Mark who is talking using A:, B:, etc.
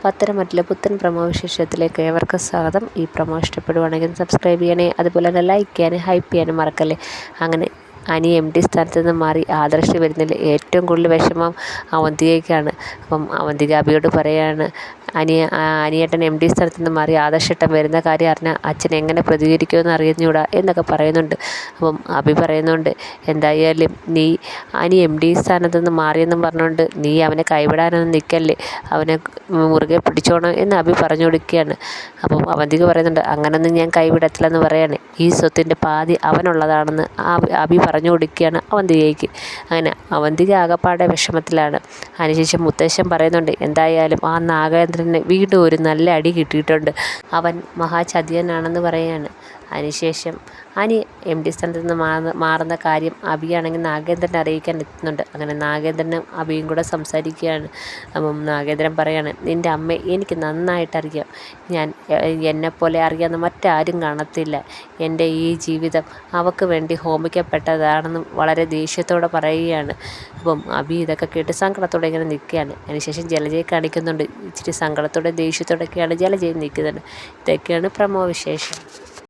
A: പത്തനംതിട്ടയിലെ പുത്തൻ പ്രമോ വിശേഷത്തിലേക്ക് ഏവർക്കും സ്വാഗതം. ഈ പ്രമോ ഇഷ്ടപ്പെടുവാണെങ്കിൽ സബ്സ്ക്രൈബ് ചെയ്യണേ, അതുപോലെ തന്നെ ലൈക്ക് ചെയ്യാനും ഹൈപ്പ് ചെയ്യാനും മറക്കല്ലേ. അങ്ങനെ അനി MD സ്ഥാനത്ത് നിന്ന് മാറി ആദർശ് വരുന്നതിൽ ഏറ്റവും കൂടുതൽ വിഷമം അവന്തികയ്ക്കാണ്. അപ്പം അവന്തിക അഭിയോട് പറയാണ്, അനിയേട്ടൻ MD സ്ഥാനത്ത് നിന്ന് മാറി ആദർശേട്ടൻ വരുന്ന കാര്യം അറിഞ്ഞാൽ അച്ഛൻ എങ്ങനെ പ്രതികരിക്കുമെന്ന് അറിയുന്നൂടാ എന്നൊക്കെ പറയുന്നുണ്ട്. അപ്പം അഭി പറയുന്നുണ്ട്, എന്തായാലും നീ അനി MD സ്ഥാനത്ത് നിന്ന് മാറിയെന്നും പറഞ്ഞുകൊണ്ട് നീ അവനെ കൈവിടാനൊന്നും നിൽക്കല്ലേ, അവനെ മുറുകെ പിടിച്ചോണം എന്ന് അഭി പറഞ്ഞു കൊടുക്കുകയാണ്. അപ്പം അവന്തിക പറയുന്നുണ്ട്, അങ്ങനൊന്നും ഞാൻ കൈവിടത്തില്ലെന്ന് പറയാണ്. ഈ സ്വത്തിൻ്റെ പാതി അവനുള്ളതാണെന്ന് അഭി പറഞ്ഞു കൊടുക്കുകയാണ് അവന്തികയ്ക്ക്. അങ്ങനെ അവന്തിക ആകപ്പാടെ വിഷമത്തിലാണ്. അതിനുശേഷം മുത്തശ്ശൻ പറയുന്നുണ്ട്, എന്തായാലും ആ നാഗേന്ദ്രന് വീണ്ടും ഒരു നല്ല അടി കിട്ടിയിട്ടുണ്ട്, അവൻ മഹാചതിയനാണെന്ന് പറയാണ്. അതിനുശേഷം അനി MD സ്ഥാനത്ത് നിന്ന് മാറുന്ന കാര്യം അഭിയാണെങ്കിൽ നാഗേന്ദ്രനെ അറിയിക്കാൻ എത്തുന്നുണ്ട്. അങ്ങനെ നാഗേന്ദ്രനും അഭിയും കൂടെ സംസാരിക്കുകയാണ്. അപ്പം നാഗേന്ദ്രൻ പറയാണ്, നിൻ്റെ അമ്മയെ എനിക്ക് നന്നായിട്ടറിയാം, ഞാൻ എന്നെപ്പോലെ അറിയാവുന്ന മറ്റാരും കാണത്തില്ല. എൻ്റെ ഈ ജീവിതം അവൾക്ക് വേണ്ടി ഹോമിക്കപ്പെട്ടതാണെന്ന് വളരെ ദേഷ്യത്തോടെ പറയുകയാണ്. അപ്പം അഭി ഇതൊക്കെ കേട്ട് സങ്കടത്തോടെ ഇങ്ങനെ നിൽക്കുകയാണ്. അതിനുശേഷം ജലജയെ കാണിക്കുന്നുണ്ട്. ഇച്ചിരി സങ്കടത്തോടെ ദേഷ്യത്തോടൊക്കെയാണ് ജലജയിൽ നിൽക്കുന്നത്. ഇതൊക്കെയാണ് പ്രമോ വിശേഷം.